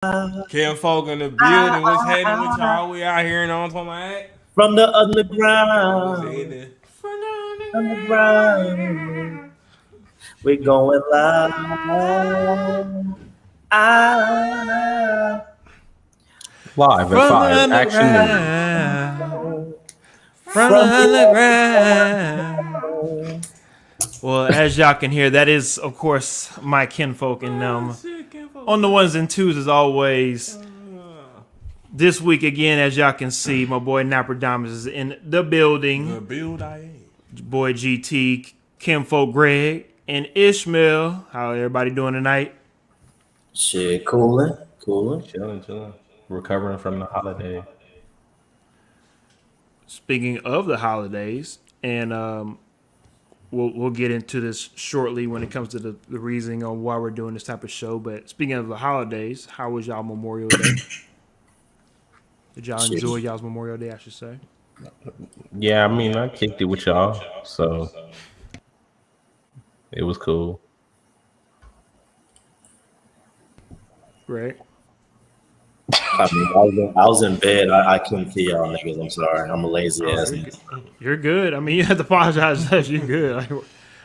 Kim Folk in the building. What's happening with y'all? We out here and on my From the what's underground, happening? From the underground, underground. we're going live. Ah, Live in From the five action moves. underground. From the from the underground. underground. Well, as y'all can hear, that is, of course, my kinfolk. And Shit, Kim Folk. on the ones and twos, as always, this week again, as y'all can see, my boy Napper Diamonds is in the building. The build I am. Boy GT, kinfolk Greg, and Ishmael. How everybody doing tonight? Shit, cooling. Chilling. Recovering from the holiday. Speaking of the holidays, and we'll get into this shortly when it comes to the reasoning on why we're doing this type of show. But speaking of the holidays, how was y'all Memorial Day? Did y'all Shit. enjoy y'all's Memorial Day? I should say. Yeah, I mean, I kicked it with y'all, so it was cool. Right. I was in bed. I couldn't see y'all niggas. I'm sorry. I'm a lazy ass nigga. You're good. I mean, you have to apologize. You're good.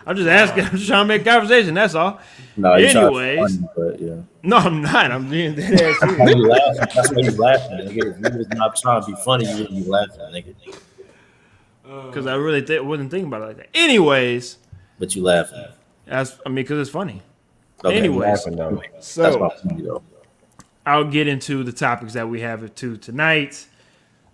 I'm just asking. I'm just trying to make conversation. That's all. No, you trying to be Anyways, funny, but yeah. no, I'm not. I'm being dead ass Why serious. you laughing? That's why you laughing, nigga. If you was not trying to be funny, you wouldn't be laughing, nigga. Because I really wasn't thinking about it like that. Anyways, But you laughing. because it's funny. Okay. Anyways, Laughing though. That's so my funny though. I'll get into the topics that we have tonight.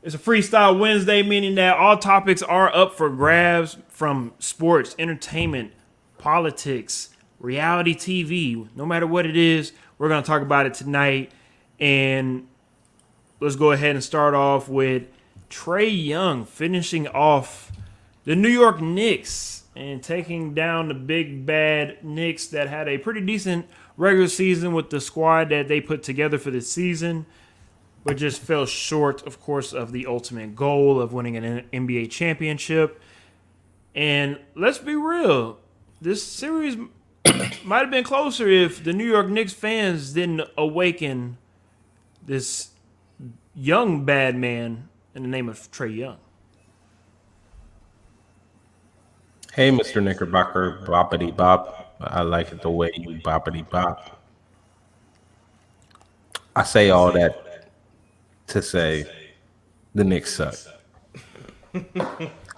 It's a freestyle Wednesday, meaning that all topics are up for grabs from sports, entertainment, politics, reality TV. No matter what it is, we're going to talk about it tonight. And let's go ahead and start off with Trae Young finishing off the New York Knicks and taking down the big bad Knicks that had a pretty decent regular season with the squad that they put together for the season, but just fell short, of course, of the ultimate goal of winning an NBA championship. And let's be real, this series might have been closer if the New York Knicks fans didn't awaken this young bad man in the name of Trae Young. Hey, Mr. Knickerbocker, boppity bop. I like it the way you boppity bop. I say all that to say the Knicks suck.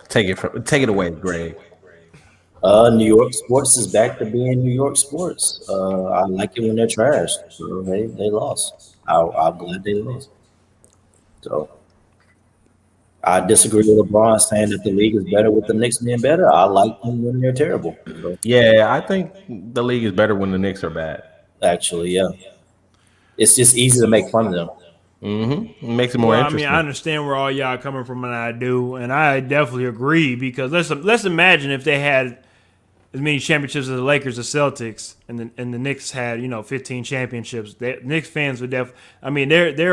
Take it away, Greg. New York sports is back to being New York sports. I like it when they're trash. So they lost. I'm glad they lost. So I disagree with LeBron saying that the league is better with the Knicks being better. I like them when they're terrible. So Yeah, I think the league is better when the Knicks are bad. actually, yeah, it's just easy to make fun of them. It makes it more Well, I mean, I interesting. understand where all y'all coming from, and I do, and I definitely agree because let's imagine if they had as many championships as the Lakers or Celtics, and the Knicks had 15 championships. Knicks fans would I mean, they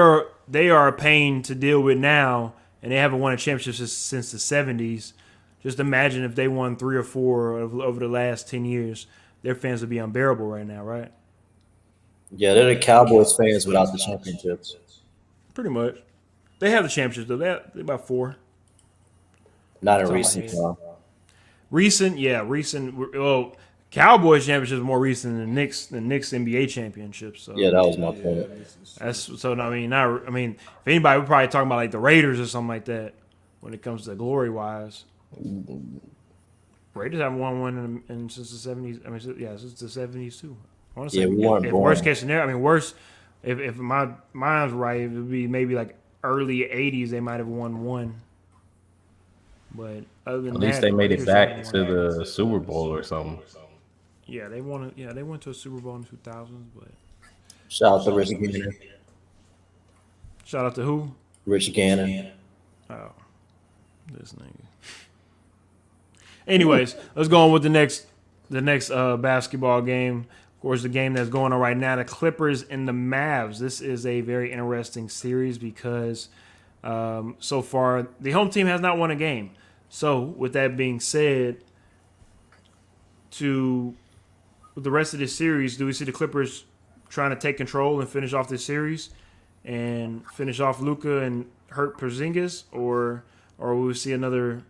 are a pain to deal with now, and they haven't won a championship since the '70s. Just imagine if they won 3 or 4 over the last 10 years. Their fans would be unbearable right now, right? Yeah, they're the Cowboys fans without the championships. Pretty much. They have the championships though. They about 4. Not in Something recent like time. Recent. Well, Cowboys championships is more recent than Knicks NBA championships. So Yeah, that was my point. that's so. I mean, if anybody, we're probably talking about like the Raiders or something like that when it comes to glory wise. Raiders haven't won one since the '70s. I mean, since the '70s too. I want to say, Yeah, we weren't if born. worst case scenario, I mean, worst if my mind's right, it would be maybe like early '80s. They might have won one. But other than At least that, they the made it Raiders back haven't to won. the Super Bowl or something. Yeah, they won. They went to a Super Bowl in 2000s. But Shout out to Richard Gannon. shout out to who? Richard Gannon. Oh, this nigga. Anyways, let's go on with the next basketball game. Of course, the game that's going on right now, the Clippers and the Mavs. This is a very interesting series because so far the home team has not won a game. So, with that being said, with the rest of this series, do we see the Clippers trying to take control and finish off this series and finish off Luka and hurt Porzingis, or will we see another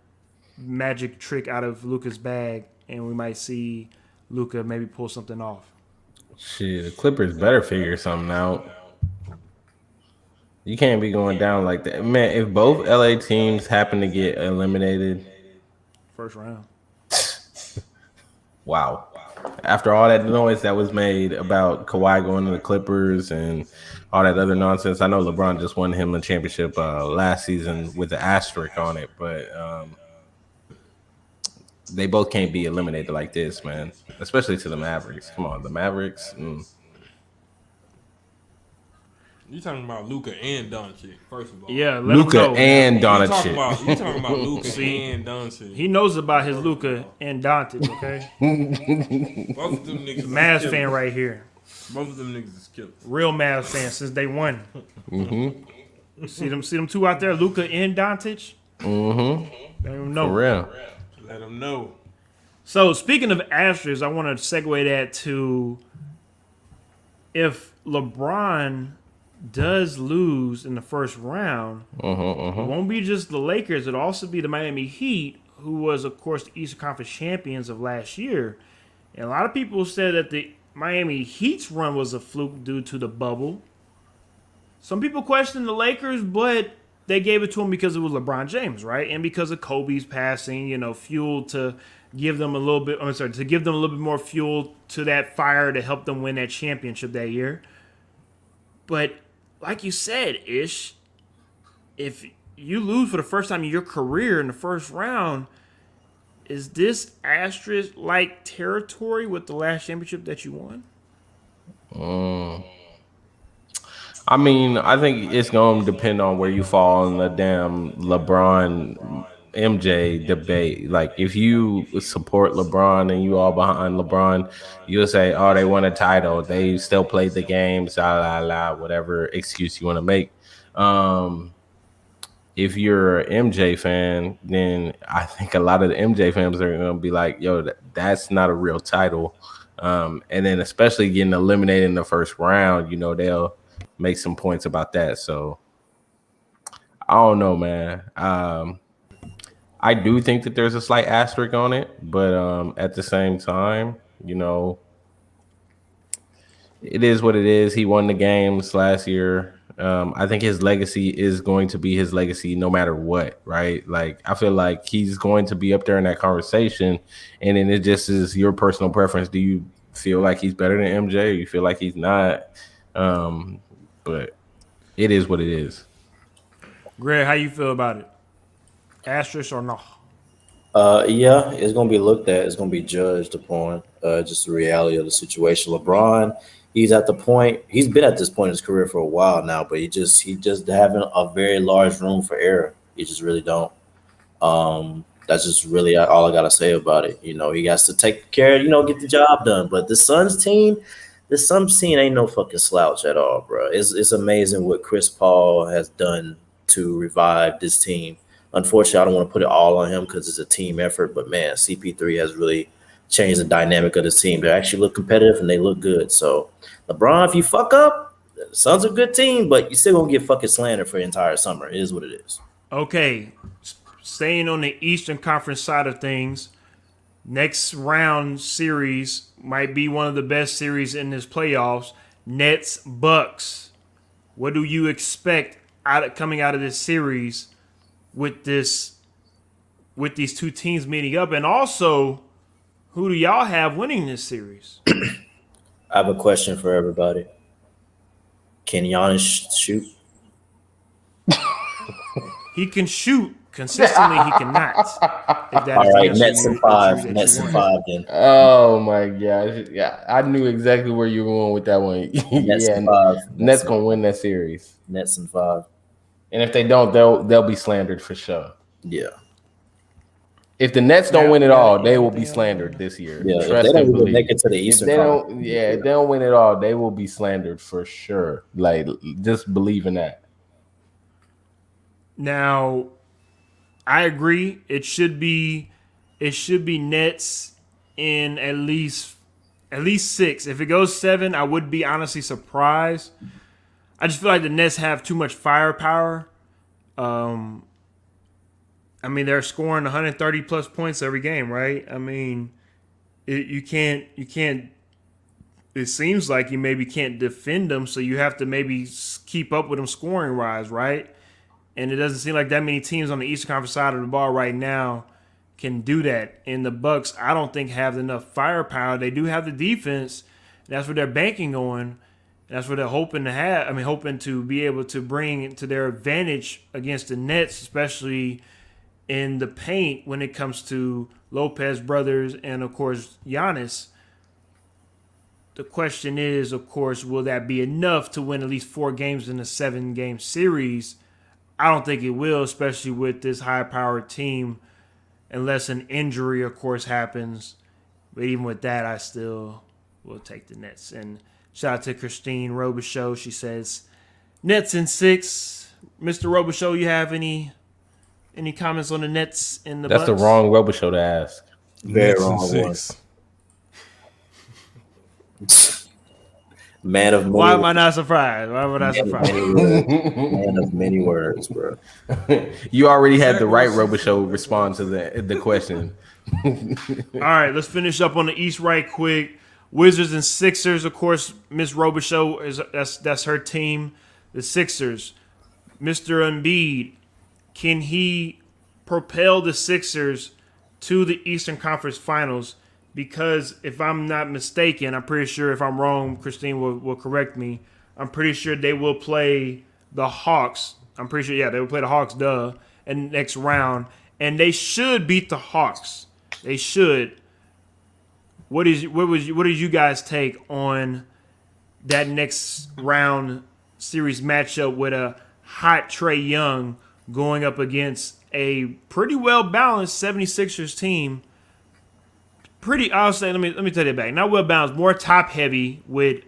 magic trick out of Luka's bag and we might see Luka maybe pull something off? Shit, the Clippers better figure something out. You can't be going down like that, man. If both LA teams happen to get eliminated, First round. wow. After all that noise that was made about Kawhi going to the Clippers and all that other nonsense, I know LeBron just won him a championship last season with the asterisk on it, but they both can't be eliminated like this, man. Especially to the Mavericks. Come on, the Mavericks. You talking about Luka and Doncic, first of all. Yeah, let Luka him know. and You talking Doncic. about Luka and Doncic. He knows about his Luka and Doncic, okay? Both of them niggas. Mavs is fan killers. right here. Both of them niggas is killers. Real Mavs fan since day one. See them two out there, Luka and Doncic? Don't even know. For real. Let them know. So speaking of asterisks, I want to segue that to if LeBron does lose in the first round, it won't be just the Lakers. It'll also be the Miami Heat, who was, of course, the Eastern Conference champions of last year. And a lot of people said that the Miami Heat's run was a fluke due to the bubble. Some people question the Lakers, but they gave it to him because it was LeBron James, right? And because of Kobe's passing, fuel to give them a little bit. To give them a little bit more fuel to that fire to help them win that championship that year. But like you said, Ish, if you lose for the first time in your career in the first round, is this asterisk-like territory with the last championship that you won? I mean, I think it's going to depend on where you fall in the damn LeBron MJ debate. Like, if you support LeBron and you all behind LeBron, you'll say, oh, they won a title. They still played the games, whatever excuse you want to make. If you're an MJ fan, then I think a lot of the MJ fans are going to be like, yo, that's not a real title. And then especially getting eliminated in the first round, they'll make some points about that. So I don't know, man. I do think that there's a slight asterisk on it, but at the same time, it is what it is. He won the games last year. I think his legacy is going to be his legacy no matter what, right? Like, I feel like he's going to be up there in that conversation, and then it just is your personal preference. Do you feel like he's better than MJ, or you feel like he's not? But it is what it is. Greg, how you feel about it? Asterisk or no? Yeah, it's gonna be looked at. It's gonna be judged upon. Just the reality of the situation. LeBron, he's at the point. He's been at this point in his career for a while now, but he just having a very large room for error. He just really don't. That's just really all I gotta say about it. He has to take care. Get the job done. But the Suns team ain't no fucking slouch at all, bro. It's amazing what Chris Paul has done to revive this team. Unfortunately, I don't want to put it all on him because it's a team effort. But man, CP3 has really changed the dynamic of the team. They actually look competitive and they look good. So LeBron, if you fuck up, the Suns are a good team, but you still gonna get fucking slandered for the entire summer. It is what it is. Okay, staying on the Eastern Conference side of things, next round series might be one of the best series in this playoffs. Nets Bucks. What do you expect coming out of this series with these two teams meeting up? And also, who do y'all have winning this series? I have a question for everybody. Can Giannis shoot? He can shoot. Consistently, he cannot. If that All is the right, answer Nets you- and five. that you Nets and want. 5 then. Oh my gosh. Yeah, I knew exactly where you were going with that one. Nets Yeah, and 5. Nets gonna win that series. Nets and 5. And if they don't, they'll be slandered for sure. Yeah. If the Nets don't Yeah, win it yeah, all, yeah, they will yeah. be slandered this year. Yeah. If Trust they don't and even believe. make it to the If Eastern they Conference. don't, if they don't win it all, they will be slandered for sure. Like, just believe in that. Now, I agree. It should be Nets in at least at least 6. If it goes 7, I would be honestly surprised. I just feel like the Nets have too much firepower. I mean, they're scoring 130 plus points every game, right? I mean, you can't. It seems like you maybe can't defend them, so you have to maybe keep up with them scoring wise, right? And it doesn't seem like that many teams on the Eastern Conference side of the ball right now can do that. And the Bucks, I don't think, have enough firepower. They do have the defense. That's what they're banking on. That's what they're hoping to have. I mean, hoping to be able to bring to their advantage against the Nets, especially in the paint when it comes to Lopez brothers and, of course, Giannis. The question is, of course, will that be enough to win at least 4 games in a 7-game series? I don't think it will, especially with this high-powered team, unless an injury, of course, happens. But even with that, I still will take the Nets. And shout out to Christine Robichaux. She says, Nets in 6. Mr. Robichaux, you have any comments on the Nets in the That's Bucks? the wrong Robichaux to ask. Very Nets in wrong one. 6. Man of many Why am I not surprised? Why am I not surprised? Man of many words, bro. You already had the right Robichaux respond to the question. All right, let's finish up on the East right quick. Wizards and Sixers, of course. Miss Robichaux that's her team. The Sixers, Mr. Embiid, can he propel the Sixers to the Eastern Conference Finals? Because if I'm not mistaken, I'm pretty sure, if I'm wrong, Christine will correct me. I'm pretty sure they will play the Hawks. I'm pretty sure, yeah, they will play the Hawks, in the next round. And they should beat the Hawks. They should. What did you guys take on that next round series matchup with a hot Trae Young going up against a pretty well balanced 76ers team? I'll say, let me take it back. Not well balanced, more top heavy with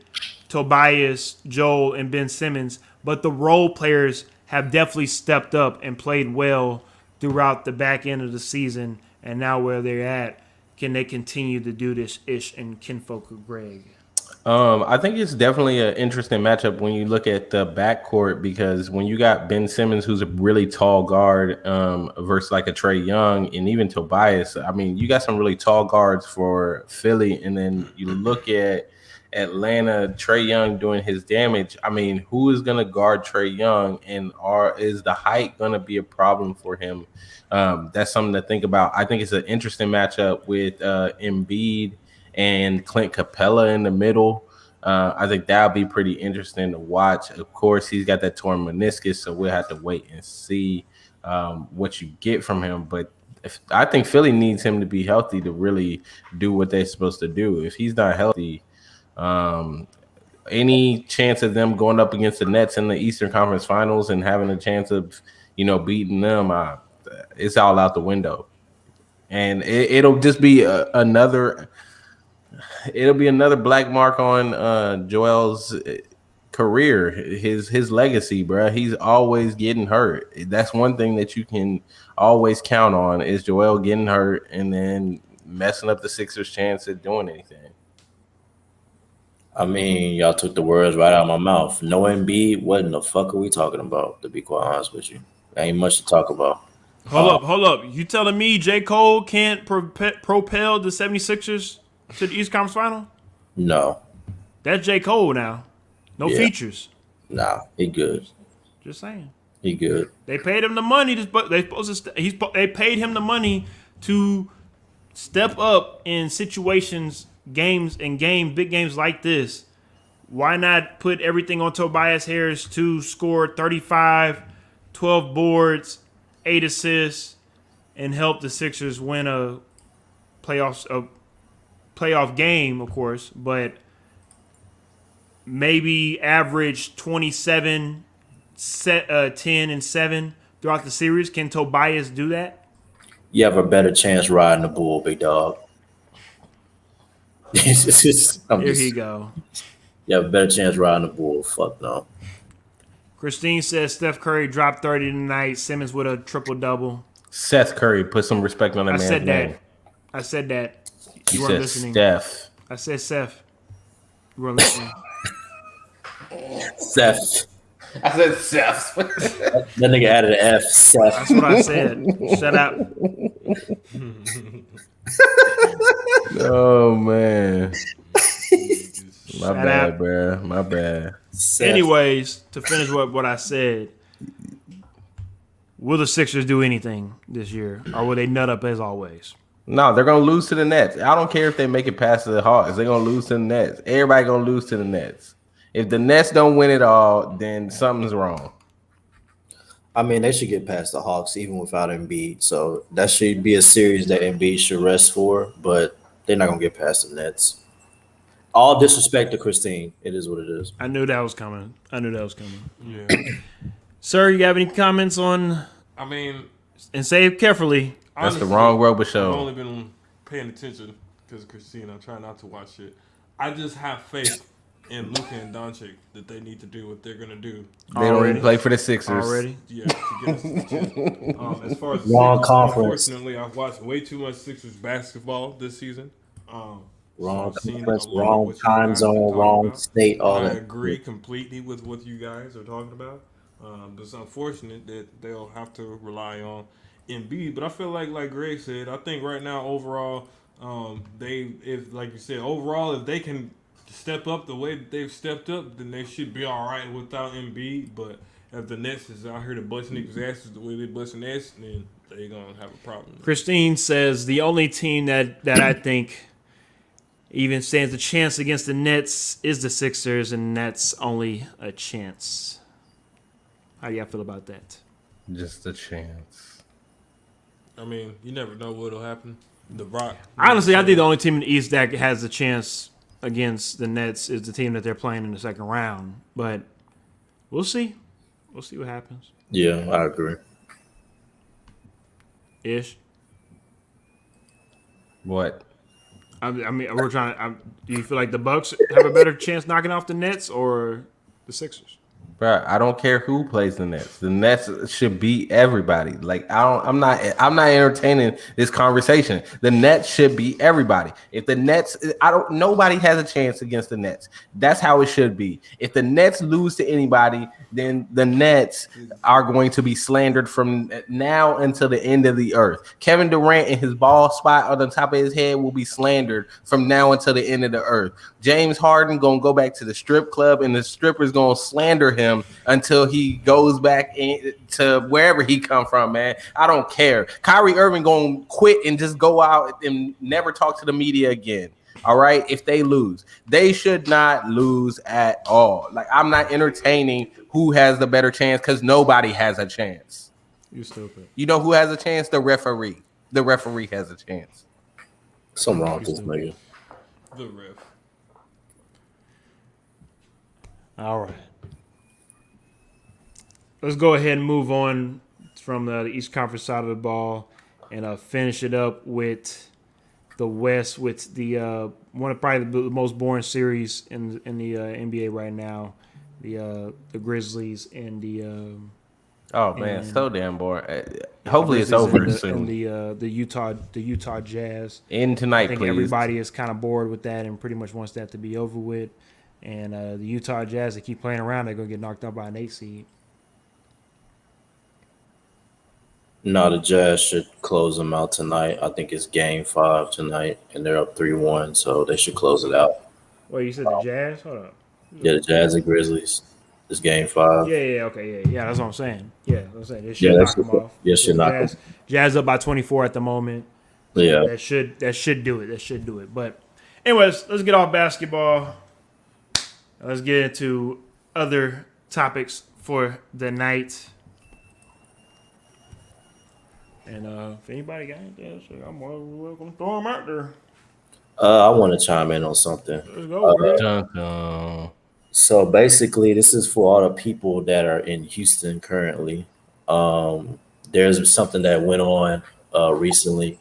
Tobias, Joel, and Ben Simmons. But the role players have definitely stepped up and played well throughout the back end of the season. And now where they're at, can they continue to do this ish and kinfolk of Greg? I think it's definitely an interesting matchup when you look at the backcourt, because when you got Ben Simmons, who's a really tall guard, versus like a Trae Young and even Tobias, I mean, you got some really tall guards for Philly, and then you look at Atlanta, Trae Young doing his damage. I mean, who is going to guard Trae Young, and is the height going to be a problem for him? That's something to think about. I think it's an interesting matchup with Embiid and Clint Capella in the middle. I think that'll be pretty interesting to watch. Of course, he's got that torn meniscus, so we'll have to wait and see what you get from him. But I think Philly needs him to be healthy to really do what they're supposed to do. If he's not healthy, any chance of them going up against the Nets in the Eastern Conference Finals and having a chance of, beating them, it's all out the window. And it'll just be another black mark on Joel's career, his legacy, bro. He's always getting hurt. That's one thing that you can always count on, is Joel getting hurt and then messing up the Sixers' chance at doing anything. I mean, y'all took the words right out of my mouth. No Embiid, what in the fuck are we talking about, to be quite honest with you? Ain't much to talk about. Hold up. You telling me J. Cole can't propel the 76ers to the East Conference Final? No. That's J. Cole now. No features. Nah, he good. Just saying. He good. They paid him the money. They paid him the money to step up in situations, big games like this. Why not put everything on Tobias Harris to score 35, 12 boards, 8 assists, and help the Sixers win a playoff game, of course, but maybe average 27, 10, and 7 throughout the series. Can Tobias do that? You have a better chance riding the bull, big dog. Here you go. You have a better chance riding the bull. Fuck no. Christine says Steph Curry dropped 30 tonight. Simmons with a triple-double. Seth Curry, put some respect on that man's name. I said that. You weren't said listening. Steph. I said Seth. You weren't listening. Seth. I said Seth. That nigga added an F. Seth. That's what I said. Shut up. Oh man. My Shut bad, up. bro. My bad. Seth. Anyways, to finish what I said, will the Sixers do anything this year, or will they nut up as always? No, they're gonna lose to the Nets. I don't care if they make it past the Hawks. They're gonna lose to the Nets. Everybody gonna lose to the Nets. If the Nets don't win it all, then something's wrong. I mean, they should get past the Hawks even without Embiid. So that should be a series that Embiid should rest for, but they're not gonna get past the Nets. All disrespect to Christine, it is what it is. I knew that was coming. Yeah. Sir, you have any comments on? I mean, And say it carefully. That's honestly, the wrong Robo I've show. only been paying attention because of Christina. I'm trying not to watch it. I just have faith in Luka and Doncic that they need to do what they're gonna do. They don't even play for the Sixers. Already. Yeah, to get us to the chip. As far as the Wrong Sixers, conference. unfortunately, I've watched way too much Sixers basketball this season. Wrong I've seen conference, a lot of wrong what you time guys zone, are talking wrong about. state, all I that. agree completely with what you guys are talking about. But it's unfortunate that they'll have to rely on Embiid. But I feel like Greg said, I think right now overall, like you said, overall if they can step up the way that they've stepped up, then they should be all right without Embiid. But if the Nets is out here to bust niggas' asses the way they busting ass, then they're gonna have a problem. Christine says the only team that I think even stands a chance against the Nets is the Sixers, and that's only a chance. How do y'all feel about that? Just a chance. I mean, you never know what'll happen. The Rock. Honestly, I think the only team in the East that has a chance against the Nets is the team that they're playing in the second round. But we'll see. We'll see what happens. Yeah, I agree. Ish. What? I mean, we're trying. Do you feel like the Bucks have a better chance knocking off the Nets or the Sixers? Bro, I don't care who plays the Nets. The Nets should beat everybody. Like I'm not entertaining this conversation. The Nets should beat everybody. If the Nets, nobody has a chance against the Nets. That's how it should be. If the Nets lose to anybody, then the Nets are going to be slandered from now until the end of the earth. Kevin Durant and his bald spot on the top of his head will be slandered from now until the end of the earth. James Harden gonna go back to the strip club, and the strippers gonna slander him until he goes back to wherever he come from, man. I don't care. Kyrie Irving gonna quit and just go out and never talk to the media again. All right, if they lose, they should not lose at all. Like, I'm not entertaining who has the better chance because nobody has a chance. You stupid. You know who has a chance? The referee. The referee has a chance. Something wrong with this nigga. The ref. All right. Let's go ahead and move on from the East Conference side of the ball and finish it up with the West, with the one of probably the most boring series in the NBA right now, the Grizzlies and the Oh man, so damn boring. Hopefully it's over soon. And the Utah Jazz. In tonight, I think please. everybody is kind of bored with that and pretty much wants that to be over with. And the Utah Jazz, they keep playing around, they're gonna get knocked out by an 8 seed. No, the Jazz should close them out tonight. I think it's game 5 tonight, and they're up 3-1, so they should close it out. Wait, you said the Jazz? Hold up. Yeah, the Jazz and Grizzlies. It's game 5. Yeah, okay, yeah. That's what I'm saying. Yeah, that's what I'm saying. They should Yeah, knock them off. yeah, should knock Jazz, Jazz up by 24 at the moment. Yeah. That should do it. That should do it. But anyways, let's get off basketball. Let's get into other topics for the night. And if anybody got anything, I'm welcome to throw them out there. I want to chime in on something. Let's go, bro. Dun, dun. So basically, this is for all the people that are in Houston currently. There's something that went on recently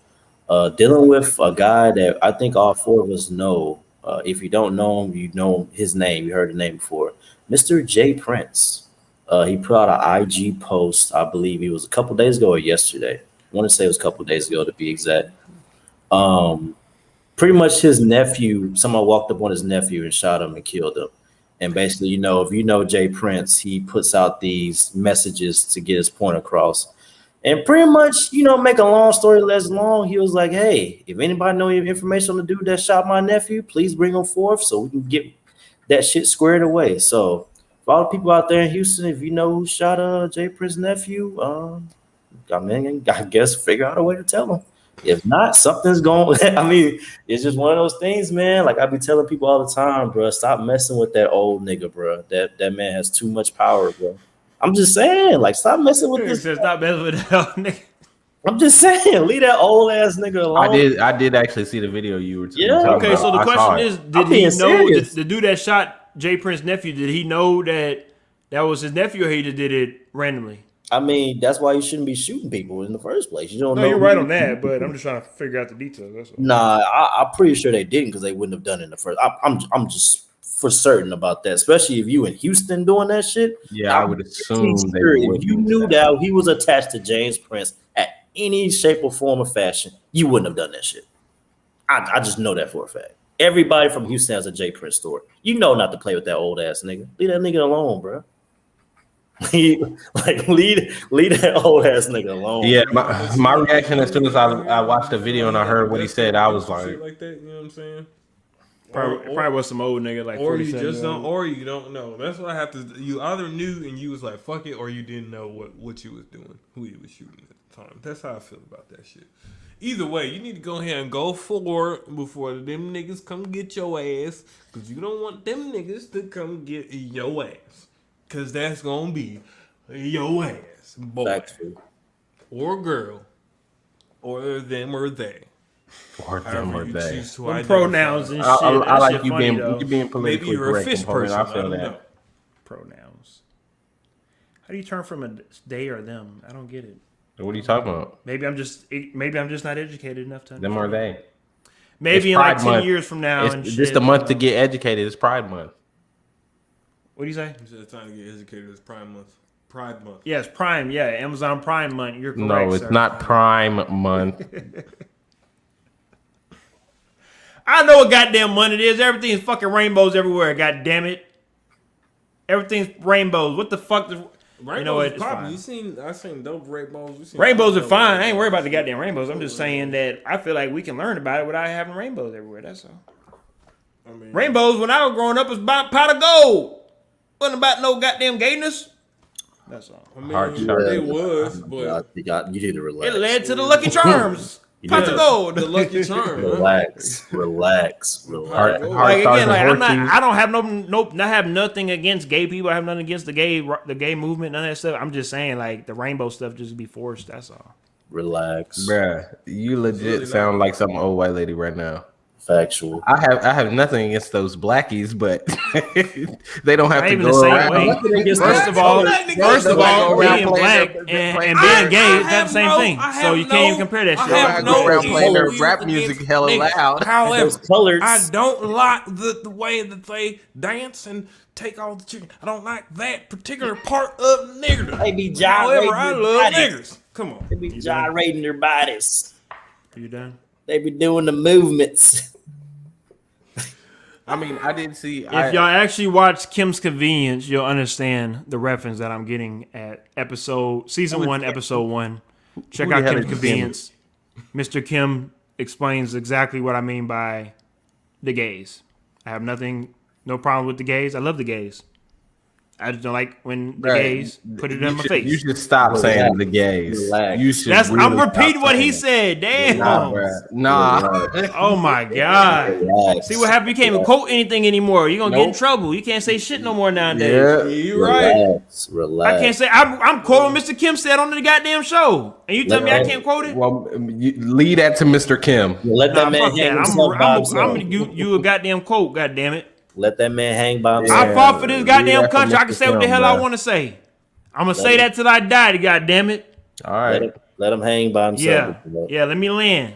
dealing with a guy that I think all 4 of us know. If you don't know him, you know his name. You heard the name before. Mr. J. Prince. He put out an IG post, I believe it was a couple days ago or yesterday. I want to say it was a couple days ago to be exact. pretty much his nephew, someone walked up on his nephew and shot him and killed him. And basically, you know, if you know Jay Prince, he puts out these messages to get his point across. And pretty much, you know, make a long story less long, he was like, hey, if anybody know any information on the dude that shot my nephew, please bring him forth so we can get that shit squared away. So for all the people out there in Houston, if you know who shot Jay Prince's nephew, I mean, I guess figure out a way to tell them. If not, something's going. I mean, it's just one of those things, man. Like I be telling people all the time, bro. Stop messing with that old nigga, bro. That man has too much power, bro. I'm just saying, like, stop messing with this. Stop messing with that old nigga. I'm just saying, leave that old ass nigga alone. I did actually see the video you were. Yeah. talking Okay, about. so the I saw question it. is, did he know serious. the dude that shot Jay Prince's nephew? Did he know that was his nephew, or he just did it randomly? I mean, that's why you shouldn't be shooting people in the first place. You don't No, know. you're right on that, but I'm just trying to figure out the details. That's all. Nah, I'm pretty sure they didn't because they wouldn't have done it in the first. I'm just for certain about that, especially if you in Houston doing that shit. Yeah, I would assume they if you knew that he was attached to James Prince at any shape or form or fashion, you wouldn't have done that shit. I just know that for a fact. Everybody from Houston has a Jay Prince story. You know not to play with that old ass nigga. Leave that nigga alone, bro. leave that old ass nigga alone. Yeah, my reaction as soon as I watched the video and I heard what he said, I was like, like that. You know what I'm saying? Probably was some old nigga like or you 47 just don't, or you don't know. That's what I have to. You either knew and you was like fuck it, or you didn't know what you was doing, who you was shooting at the time. That's how I feel about that shit. Either way, you need to go ahead and go forward before them niggas come get your ass, because you don't want them niggas to come get your ass, because that's gonna be your ass, boy, Factual. or girl, or them or they. or them or they. Them pronouns and shit. I That like shit you funny, being though. you being politically Maybe you're a correct. fish component. person. I feel don't that. know. Pronouns. How do you turn from a they or them? I don't get it. What are you talking about? Maybe I'm just not educated enough to Them or they? Maybe It's in like Pride 10 Month. years from now. It's and just shit, the month to you know. get educated. It's Pride Month. What do you say? Instead of time to get educated, it's Prime Month. Pride Month. Yes, Prime. Yeah, Amazon Prime month. You're correct. No, it's sir. not Prime Month. I know what goddamn month it is. Everything's fucking rainbows everywhere. God damn it. Everything's rainbows. What the fuck? Rainbows You know what? is It's popping. fine. I seen dope rainbows. We seen Rainbows are dope fine. I ain't rainbows. worried about the goddamn rainbows. I'm just saying that I feel like we can learn about it without having rainbows everywhere. That's all. I mean, Rainbows, when I was growing up, was about pot of gold. Wasn't about no goddamn gayness. That's all. I mean, Hard sharp. it was, but you need to relax. It led to the Lucky Charms. Pot of gold. the Lucky Charm. huh? Relax. Hard Like stars again, and like I'm horseshoes. I don't have I have nothing against gay people. I have nothing against the gay movement, none of that stuff. I'm just saying, like, the rainbow stuff just be forced. That's all. Relax. Bruh, you legit sound like some old white lady right now. Factual. I have nothing against those blackies, but they don't have Not to even the go same around. way. First of all, being black and being gay is not the same thing. So you can't even compare that I shit. have Go around no playing their views rap against music hella niggas. loud. However, Those colors. I don't like the way that they dance and take all the chicken. I don't like that particular part of niggerdom. They be gyrating However, I their love body. niggers. Come on. They be gyrating their bodies. Are you done? They be doing the movements. I mean, I did see. If y'all actually watch Kim's Convenience, you'll understand the reference that I'm getting at season 1, episode 1. Check who the out hell Kim's is Kim? Convenience. Mr. Kim explains exactly what I mean by the gays. I have no problem with the gays. I love the gays. I just don't like when the gays put it in my face. You should stop saying the gays. Relax. You should. I'm really repeating stop what he saying said. Damn. that. Nah, bruh. Nah. Oh my God. Relax. See what happened? You can't even quote anything anymore. You're gonna get in Nope. trouble. You can't say shit no more nowadays. Yeah. You right. Relax. I can't say I'm quoting Mr. Kim said on the goddamn show, and you tell me I can't quote it? Well, lead that to Mr. Kim. Let Nah, that man fuck hang that. himself by I'm himself. you a goddamn quote. Goddamn it! Let that man hang by himself. I fought for this goddamn yeah, country. I can Mr. say what the Kim, hell I bruh. want to say. I'm gonna say that till I die. Goddamn it! All right. Let him hang by himself. Yeah. Let me land.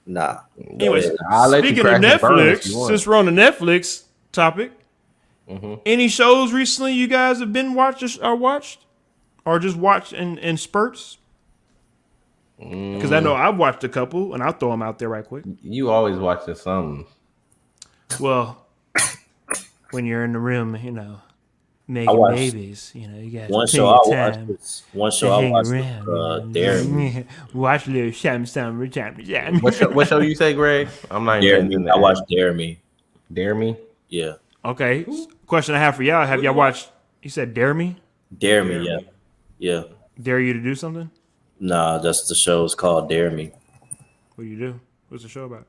Nah. Anyways, I'll let you speaking of crash and burn Netflix, if you want. since we're on the Netflix topic, any shows recently you guys have been watched or just watched in spurts? Because I know I've watched a couple, and I'll throw them out there right quick. You always watching something. Well, when you're in the room, you know, I making watched babies, you know, you got one plenty show. I of watched time this. One to show I hang watched. around. Dare You Me. know, watch a little some What show you say, Greg? I'm not Dare intending Me. to I watched ask. Dare Me. Dare me? Yeah, Okay, question I have for y'all: have Who y'all you watched? You said "Dare Me"? Dare Me. Yeah, yeah. Dare you to do something? Nah, that's the show. It's called Dare Me. What do you do? What's the show about?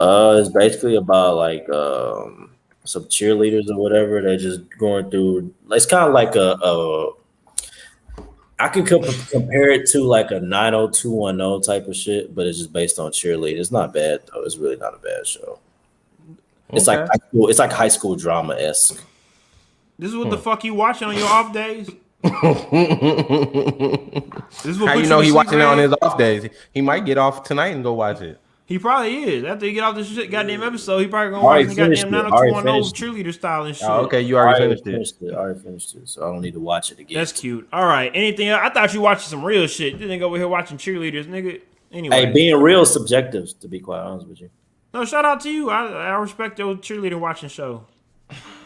It's basically about like some cheerleaders or whatever. They're just going through. It's kind of like a I can compare it to like a 90210 type of shit, but it's just based on cheerleading. It's not bad though. It's really not a bad show. It's like Okay. high school. It's like high school drama esque. This is what the fuck you watching on your off days? This is what How put you know to he sleep, watching it on Greg? his off days? He might get off tonight and go watch it. He probably is. After he get off this shit, goddamn episode, he probably gonna Already watch the finished goddamn it. Already 90210 finished it. cheerleader style and shit. Oh, okay, you I already already finished it. finished it. I already finished it, so I don't need to watch it again. That's cute. All right. Anything else? I thought you watching some real shit. You didn't go over here watching cheerleaders, nigga. Anyway. Hey, being real is subjective, to be quite honest with you. No, shout out to you. I respect your cheerleader watching show.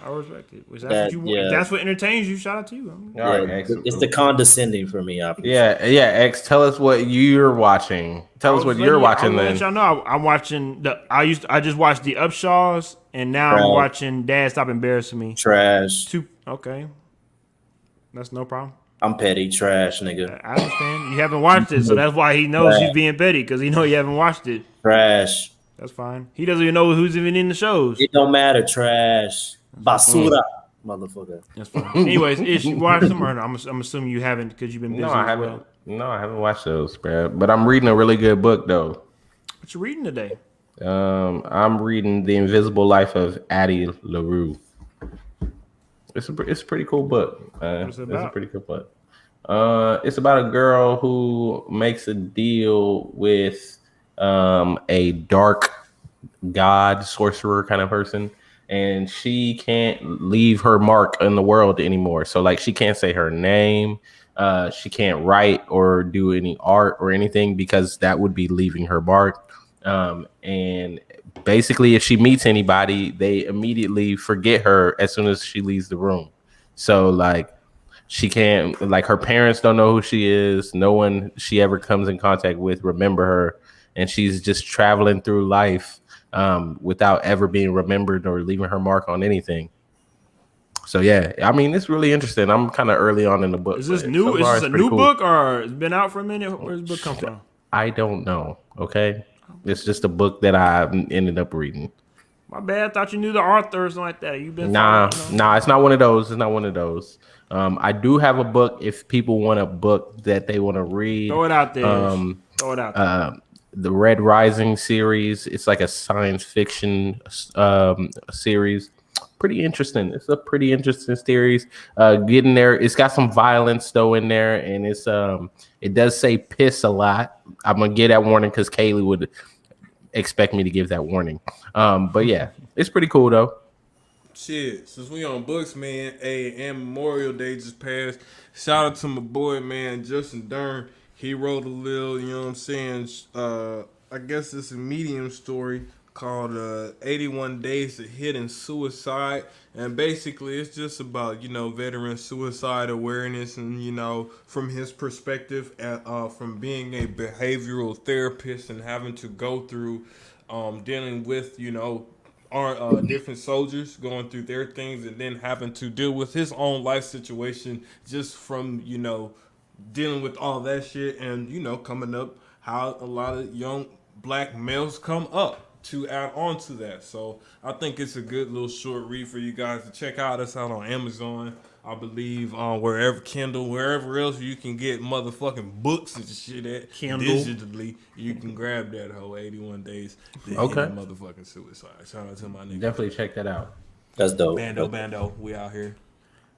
I respect it. If that's what entertains you, shout out to you. All right, Yeah, X. it's the condescending for me. Yeah, X. Tell us what you're watching. Tell us what you're watching I'll then. let y'all know. I'm watching I just watched the Upshaws, and now I'm Trash. watching Dad Stop Embarrassing Me. Trash. Okay. That's no problem. I'm petty. Trash, nigga. I understand. You haven't watched it, so that's why he knows he's being petty, because he know you haven't watched it. Trash. That's fine. He doesn't even know who's even in the shows. It don't matter. Trash. Basura. Motherfucker. That's fine. Anyways, Ish, you watched them or no? I'm assuming you haven't because you've been busy. No, I as haven't. well. No, I haven't watched those, bro. But I'm reading a really good book though. What you reading today? I'm reading The Invisible Life of Addie LaRue. It's a pretty cool book. What's it It's a about? pretty cool book. It's about a girl who makes a deal with a dark god sorcerer kind of person, and she can't leave her mark in the world anymore. So like she can't say her name, she can't write or do any art or anything because that would be leaving her mark. And basically, if she meets anybody, they immediately forget her as soon as she leaves the room. So like she can't, like her parents don't know who she is. No one she ever comes in contact with remember her, and she's just traveling through life without ever being remembered or leaving her mark on anything. So yeah, I mean it's really interesting. I'm kind of early on in the book. Is this but new? so Is far this a it's pretty new cool. book or it's been out for a minute? Where's the book come from? I don't know. Okay, it's just a book that I ended up reading. My bad. I thought you knew the author or something like that. You've been Nah, following, you know? it's not one of those. It's not one of those. I do have a book if people want a book that they want to read. Throw it out there. Throw it out there. The Red Rising series. It's like a science fiction series. Pretty interesting. It's a pretty interesting series. Getting there, it's got some violence though in there, and it's it does say piss a lot. I'm gonna get that warning because Kaylee would expect me to give that warning. But yeah, it's pretty cool though. Shit, since we on books, man, and Memorial Day just passed. Shout out to my boy, man, Justin Dern. He wrote a little, you know what I'm saying? I guess it's a medium story called 81 Days to Hidden Suicide. And basically, it's just about, you know, veteran suicide awareness and, you know, from his perspective, from being a behavioral therapist and having to go through dealing with, you know, our different soldiers going through their things and then having to deal with his own life situation just from, you know, dealing with all that shit and, you know, coming up how a lot of young black males come up to add on to that. So I think it's a good little short read for you guys to check out. It's out on Amazon, I believe, wherever Kindle, wherever else you can get motherfucking books and shit at Kindle. digitally. You can grab that whole 81 Days to Okay. Hidden motherfucking Suicide. Shout out to my nigga. Definitely check that out. That's dope. Bando, we out here.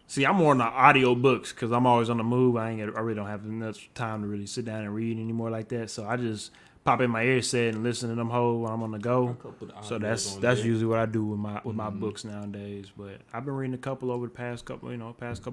See, I'm more on the audio books because I'm always on the move. I really don't have enough time to really sit down and read anymore like that. So I just pop in my earset and listen to them whole while I'm on the go. So that's usually what I do with my books nowadays. But I've been reading a couple over the past couple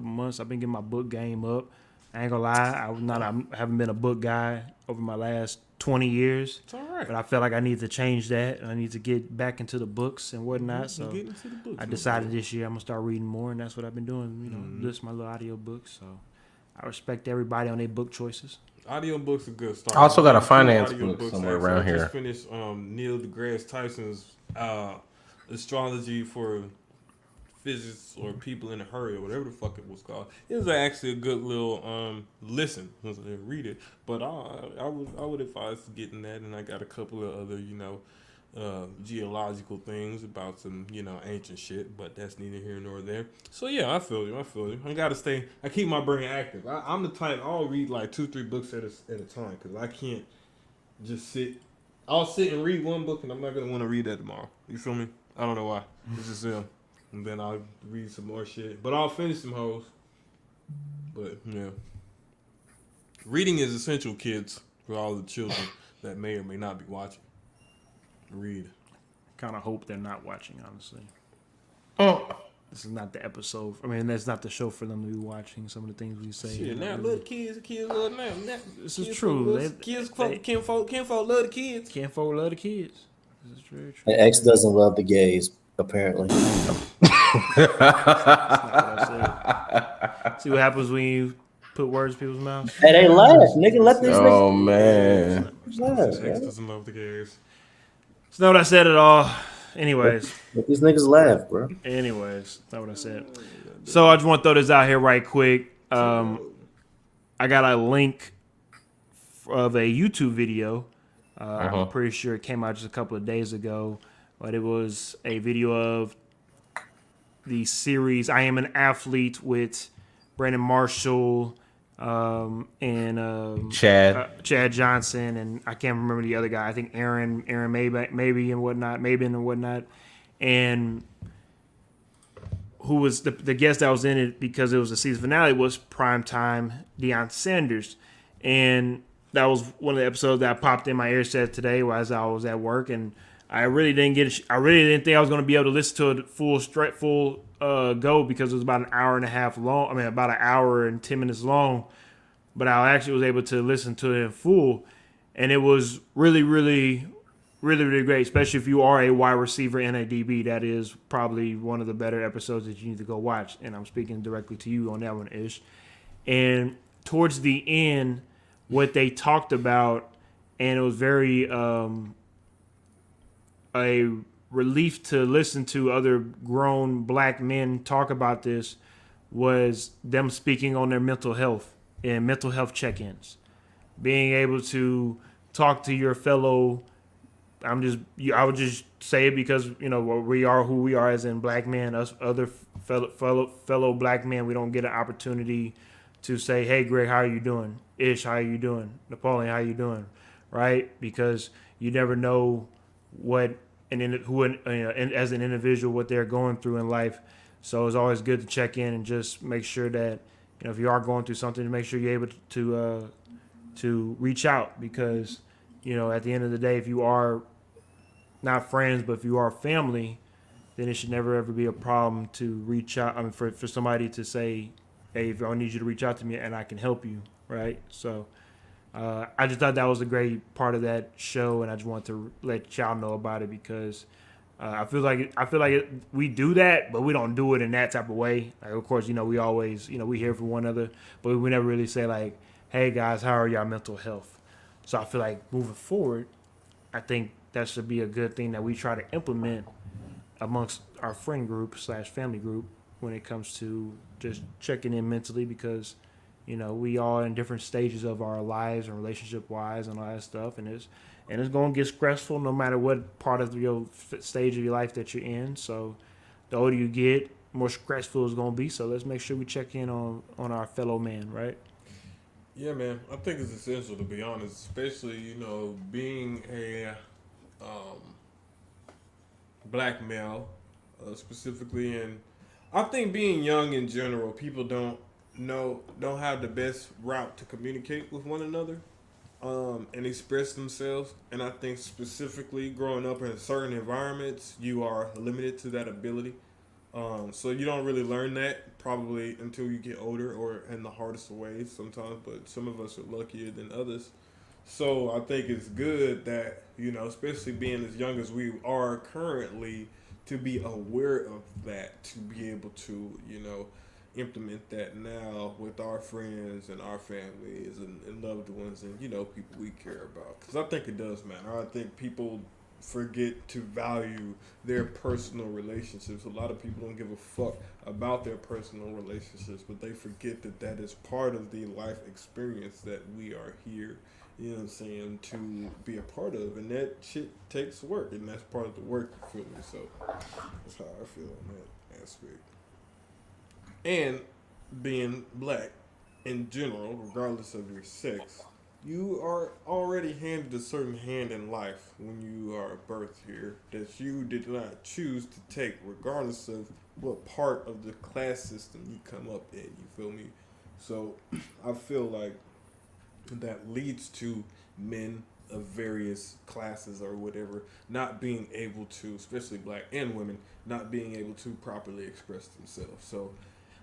months. I've been getting my book game up. I ain't gonna lie, I haven't been a book guy over my last 20 years. It's all right. But I feel like I need to change that. And I need to get back into the books and whatnot. So Get into the books, I decided this year I'm gonna start reading more, and that's what I've been doing. You know, listen to my little audio books. So I respect everybody on their book choices. Audiobooks are good start. I also got a Two finance audiobooks, book somewhere actually. around I here. just finished Neil deGrasse Tyson's Astrology for Physics or People in a Hurry or whatever the fuck it was called. It was actually a good little listen. Read it, but I would advise getting that, and I got a couple of other geological things about some ancient shit, but that's neither here nor there. So yeah, I feel you. I gotta stay. I keep my brain active. I'm the type. I'll read like 2-3 books at a time because I can't just sit. I'll sit and read one book, and I'm not gonna want to read that tomorrow. You feel me? I don't know why. It's just and then I'll read some more shit. But I'll finish some hoes. But yeah, reading is essential, kids, for all the children that may or may not be watching. Read. Kind of hope they're not watching, honestly. Oh. This is not the episode. I mean, that's not the show for them to be watching some of the things we say. Shit, now little kids love now. This is true. Kinfolk love the kids. Kinfolk love the kids. This is very true. And X doesn't love the gays, apparently. That's not what I said. See what happens when you put words in people's mouths? Hey, they laugh. Nigga, let these Oh niggas man. laugh. X Man. doesn't love the gays. It's not what I said at all. Anyways. Let these niggas laugh, bro. That's not what I said. So I just want to throw this out here right quick. I got a link of a YouTube video. I'm pretty sure it came out just a couple of days ago, but it was a video of the series I Am an Athlete with Brandon Marshall and Chad Johnson, and I can't remember the other guy. I think Aaron maybe and whatnot, and who was the guest that was in it because it was the season finale was primetime Deion Sanders, and that was one of the episodes that popped in my earset today as I was at work, and I really didn't think I was going to be able to listen to it full go because it was about an hour and a half long. I mean, about an hour and 10 minutes long. But I actually was able to listen to it in full, and it was really, really, really, really great. Especially if you are a wide receiver and a DB, that is probably one of the better episodes that you need to go watch. And I'm speaking directly to you on that one, Ish. And towards the end, what they talked about, and it was very a relief to listen to other grown black men talk about this, was them speaking on their mental health and mental health check-ins, being able to talk to your fellow. I would just say it because we are who we are as in black men. Us other fellow black men, we don't get an opportunity to say, "Hey, Greg, how are you doing? Ish, how are you doing? Napoleon, how are you doing?" Right? Because you never know what as an individual what they're going through in life. So it's always good to check in and just make sure that if you are going through something, make sure you're able to reach out, because at the end of the day, if you are not friends but if you are family, then it should never ever be a problem to reach out. I mean, for somebody to say, "Hey, I need you to reach out to me and I can help you," right? So I just thought that was a great part of that show, and I just wanted to let y'all know about it because I feel like we do that, but we don't do it in that type of way. Like, of course, we always we hear from one another, but we never really say like, "Hey guys, how are y'all mental health?" So I feel like moving forward, I think that should be a good thing that we try to implement amongst our friend group / family group when it comes to just checking in mentally, because we all in different stages of our lives and relationship wise and all that stuff, and it's going to get stressful no matter what part of your stage of your life that you're in. So the older you get, more stressful it's going to be. So let's make sure we check in on our fellow man, right? Yeah, man. I think it's essential, to be honest, especially being a black male, specifically, and I think being young in general, people don't have the best route to communicate with one another and express themselves. And I think specifically growing up in certain environments, you are limited to that ability. So you don't really learn that probably until you get older or in the hardest of ways sometimes. But some of us are luckier than others. So I think it's good that, especially being as young as we are currently, to be aware of that, to be able to, implement that now with our friends and our families and loved ones and, people we care about. Because I think it does matter. I think people forget to value their personal relationships. A lot of people don't give a fuck about their personal relationships, but they forget that that is part of the life experience that we are here, to be a part of. And that shit takes work, and that's part of the work, you feel me? So that's how I feel on that aspect. And being black in general, regardless of your sex, you are already handed a certain hand in life when you are birthed here that you did not choose to take, regardless of what part of the class system you come up in. You feel me? So I feel like that leads to men of various classes or whatever not being able to, especially black and women, not being able to properly express themselves. So,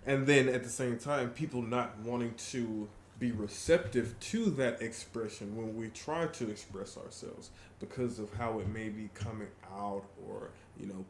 and then at the same time, people not wanting to be receptive to that expression when we try to express ourselves because of how it may be coming out, or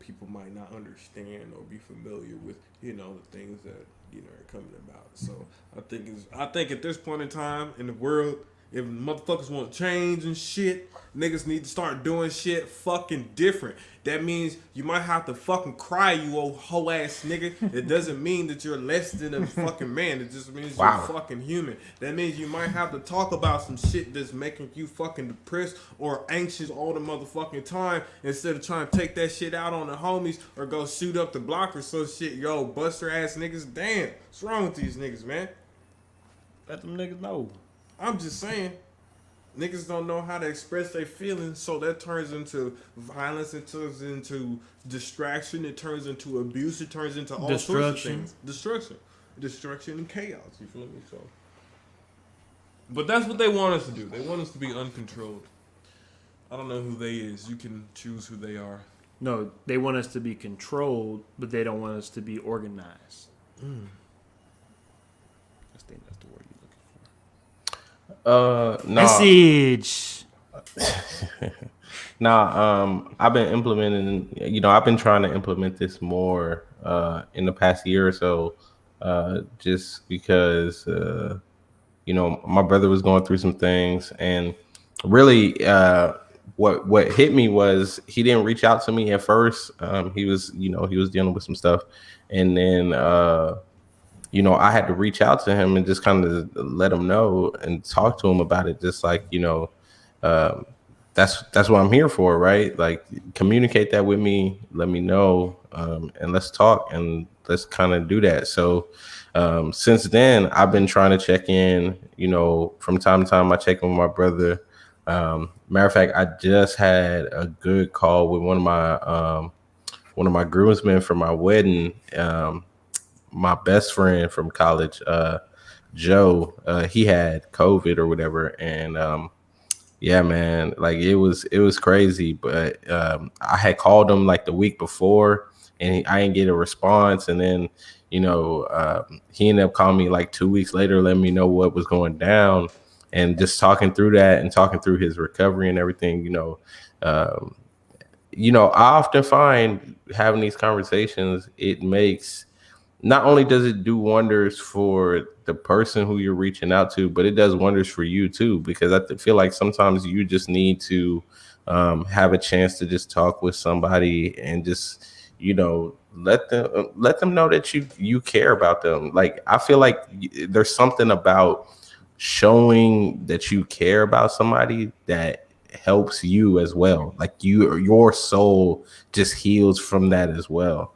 people might not understand or be familiar with the things that are coming about. So I think at this point in time in the world, if motherfuckers want change and shit, niggas need to start doing shit fucking different. That means you might have to fucking cry, you old hoe ass nigga. It doesn't mean that you're less than a fucking man. It just means Wow. you're fucking human. That means you might have to talk about some shit that's making you fucking depressed or anxious all the motherfucking time, instead of trying to take that shit out on the homies or go shoot up the block or some shit. Yo, buster ass niggas, damn. What's wrong with these niggas, man? Let them niggas know. I'm just saying, niggas don't know how to express their feelings, so that turns into violence, it turns into distraction, it turns into abuse, it turns into all sorts of things. Destruction and chaos, you feel me? So, but that's what they want us to do. They want us to be uncontrolled. I don't know who they is. You can choose who they are. No, they want us to be controlled, but they don't want us to be organized. I think that's the word you're looking for. No. Message. I've been implementing, I've been trying to implement this more in the past year or so, just because, my brother was going through some things, and really what hit me was he didn't reach out to me at first. He was dealing with some stuff, and then, I had to reach out to him and just kind of let him know and talk to him about it. Just like, that's what I'm here for, right? Like, communicate that with me, let me know, and let's talk and let's kind of do that. So since then, I've been trying to check in, from time to time. I check in with my brother. Matter of fact, I just had a good call with one of my groomsmen for my wedding. My best friend from college, Joe, he had COVID or whatever, and yeah, man, like it was crazy. But I had called him like the week before, and I didn't get a response. And then he ended up calling me like 2 weeks later, letting me know what was going down, and just talking through that and talking through his recovery and everything. I often find having these conversations, it makes, not only does it do wonders for the person who you're reaching out to, but it does wonders for you too, because I feel like sometimes you just need to have a chance to just talk with somebody and just, let them know that you care about them. Like, I feel like there's something about showing that you care about somebody that helps you as well. Like, your soul just heals from that as well.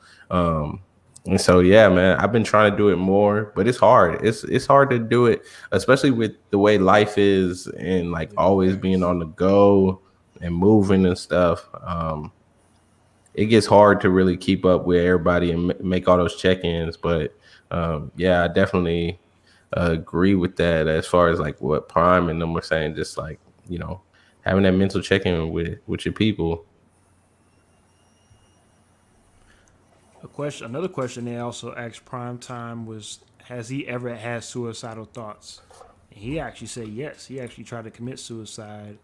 And so, yeah, man, I've been trying to do it more, but it's hard. It's hard to do it, especially with the way life is and like always being on the go and moving and stuff. It gets hard to really keep up with everybody and make all those check-ins. But yeah, I definitely agree with that as far as like what Prime and them were saying, just like, having that mental check-in with your people. Another question they also asked Primetime was, has he ever had suicidal thoughts? And he actually said yes. He actually tried to commit suicide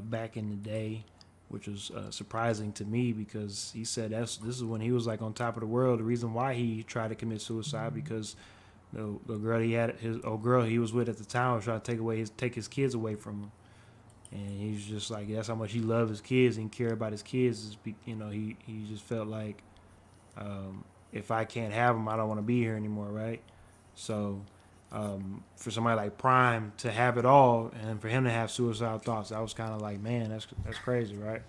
back in the day, which was surprising to me because he said this is when he was like on top of the world. The reason why he tried to commit suicide because the girl his old girl he was with at the time was trying to take his kids away from him. And he's just like, that's how much he loved his kids and cared about his kids. He just felt like, if I can't have them, I don't want to be here anymore, right? So, for somebody like Prime to have it all and for him to have suicidal thoughts, I was kind of like, man, that's crazy, right?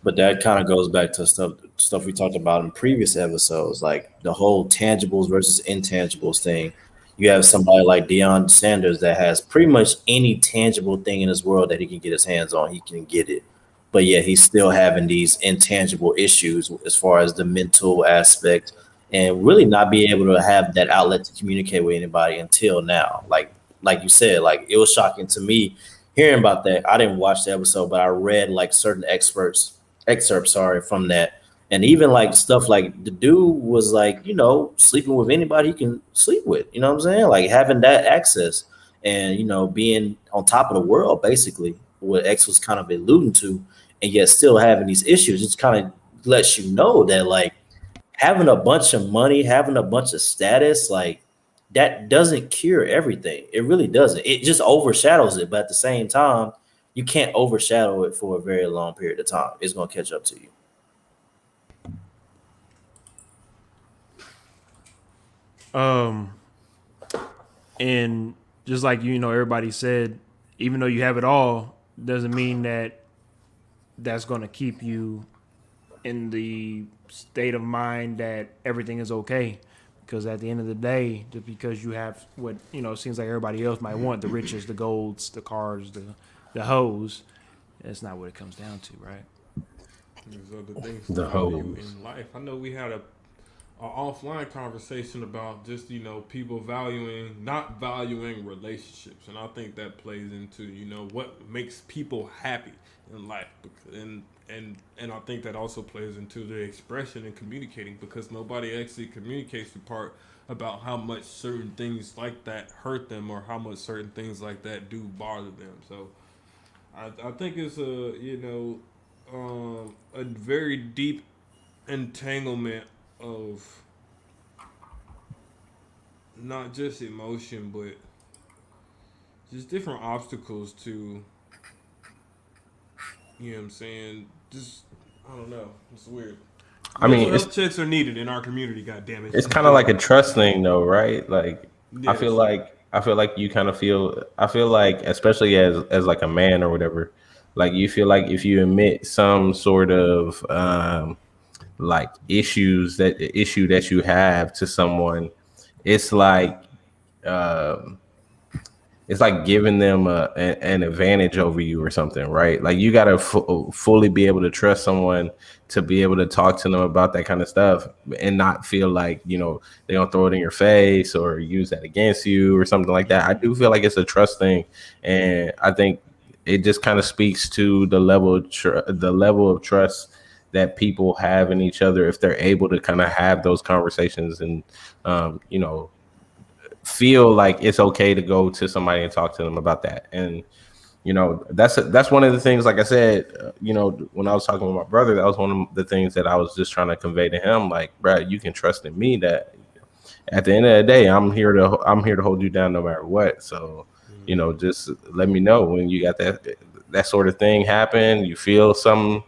But that kind of goes back to stuff we talked about in previous episodes, like the whole tangibles versus intangibles thing. You have somebody like Deion Sanders that has pretty much any tangible thing in this world that he can get his hands on, he can get it. But yet he's still having these intangible issues as far as the mental aspect and really not being able to have that outlet to communicate with anybody until now. Like you said, like it was shocking to me hearing about that. I didn't watch the episode, but I read like certain excerpts, sorry, from that. And even like stuff like the dude was like, sleeping with anybody he can sleep with, you know what I'm saying? Like having that access and, being on top of the world, basically, what X was kind of alluding to, and yet still having these issues. It kind of lets you know that like having a bunch of money, having a bunch of status, like that doesn't cure everything. It really doesn't. It just overshadows it. But at the same time, you can't overshadow it for a very long period of time. It's going to catch up to you. And just like everybody said, even though you have it all, doesn't mean that that's going to keep you in the state of mind that everything is okay. Because at the end of the day, just because you have what seems like everybody else might want, the riches, the golds, the cars, the hoes, that's not what it comes down to, right? There's other things The to value hoes. in life. I know we had a offline conversation about just people not valuing relationships, and I think that plays into what makes people happy in life, and I think that also plays into the expression and communicating, because nobody actually communicates the part about how much certain things like that hurt them or how much certain things like that do bother them. So I think it's a very deep entanglement of not just emotion, but just different obstacles to, what I'm saying? Just, I don't know. It's weird. I mean, Mental health checks are needed in our community, God damn it. it's kind of like a trust thing, though, right? Like, I Yes. feel like you kind of feel. I feel like, especially as like a man or whatever, like you feel like if you admit some sort of like issue that you have to someone, it's like um, it's like giving them an advantage over you or something, right? Like you got to fully be able to trust someone to be able to talk to them about that kind of stuff and not feel like, they don't throw it in your face or use that against you or something like that. I do feel like it's a trust thing. And I think it just kind of speaks to the level of trust that people have in each other if they're able to kind of have those conversations and, feel like it's okay to go to somebody and talk to them about that. And that's one of the things, like I said, when I was talking with my brother, that was one of the things that I was just trying to convey to him, like, bro, you can trust in me that at the end of the day, I'm here to hold you down no matter what. So just let me know when you got that sort of thing happen, you feel something,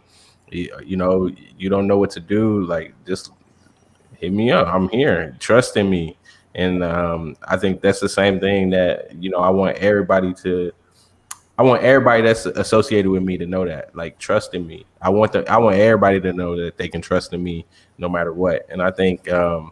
you don't know what to do, like just hit me up. I'm here, trust in me. And I think that's the same thing that I want everybody that's associated with me to know that, like, trust in me. I want everybody to know that they can trust in me no matter what. And I think the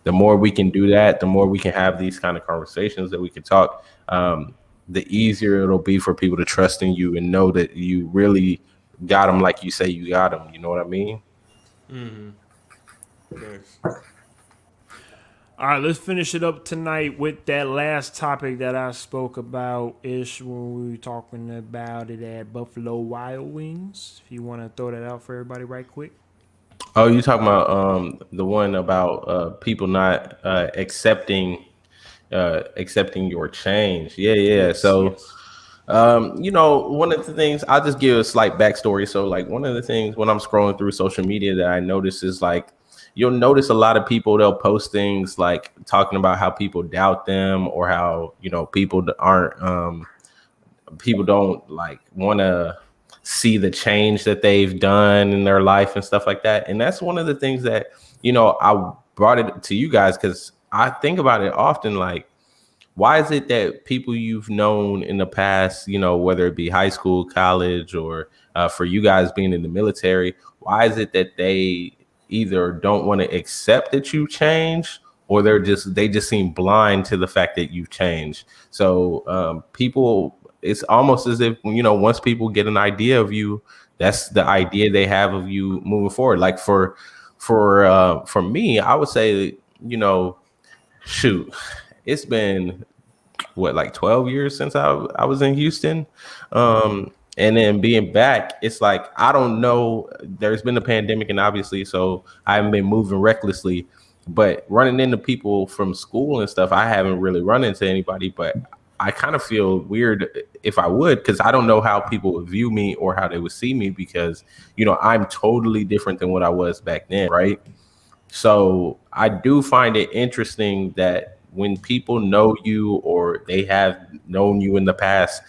more we can do that, the more we can have these kind of conversations that we can talk, the easier it'll be for people to trust in you and know that you really got them like you say you got them. You know what I mean? Mm-hmm. Thanks. All right, let's finish it up tonight with that last topic that I spoke about ish when we were talking about it at Buffalo Wild Wings. If you want to throw that out for everybody right quick. Oh, you talking about the one about people not accepting your change. Yeah, yeah. Yes, So yes. one of the things I'll just give a slight backstory. So, like, one of the things when I'm scrolling through social media that I notice is like you'll notice a lot of people they'll post things like talking about how people doubt them or how people aren't people don't like want to see the change that they've done in their life and stuff like that. And that's one of the things that I brought it to you guys because I think about it often. Like, why is it that people you've known in the past, whether it be high school, college, or for you guys being in the military, why is it that they either don't want to accept that you changed or they just seem blind to the fact that you've changed? So people, it's almost as if once people get an idea of you, that's the idea they have of you moving forward. Like for me, I would say, shoot, it's been what, like 12 years since I was in Houston. And then being back, it's like I don't know. There's been a pandemic, and obviously, so I haven't been moving recklessly. But running into people from school and stuff, I haven't really run into anybody. But I kind of feel weird if I would, because I don't know how people would view me or how they would see me, because I'm totally different than what I was back then, right? So I do find it interesting that when people know you or they have known you in the past,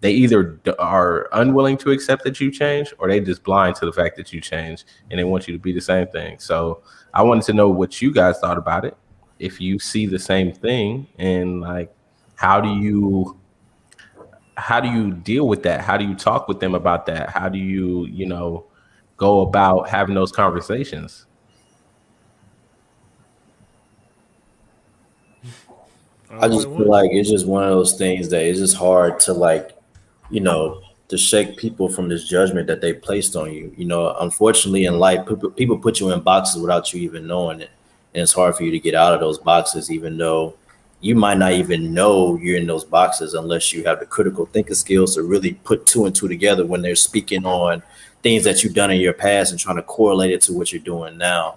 they either are unwilling to accept that you change or they just blind to the fact that you change and they want you to be the same thing. So I wanted to know what you guys thought about it. If you see the same thing, and like, how do you how do you deal with that? How do you talk with them about that? How do you, go about having those conversations? I All just at feel once. like it's just one of those things that it's just hard to like, you know, to shake people from this judgment that they placed on you. Unfortunately in life, people put you in boxes without you even knowing it. And it's hard for you to get out of those boxes, even though you might not even know you're in those boxes unless you have the critical thinking skills to really put two and two together when they're speaking on things that you've done in your past and trying to correlate it to what you're doing now.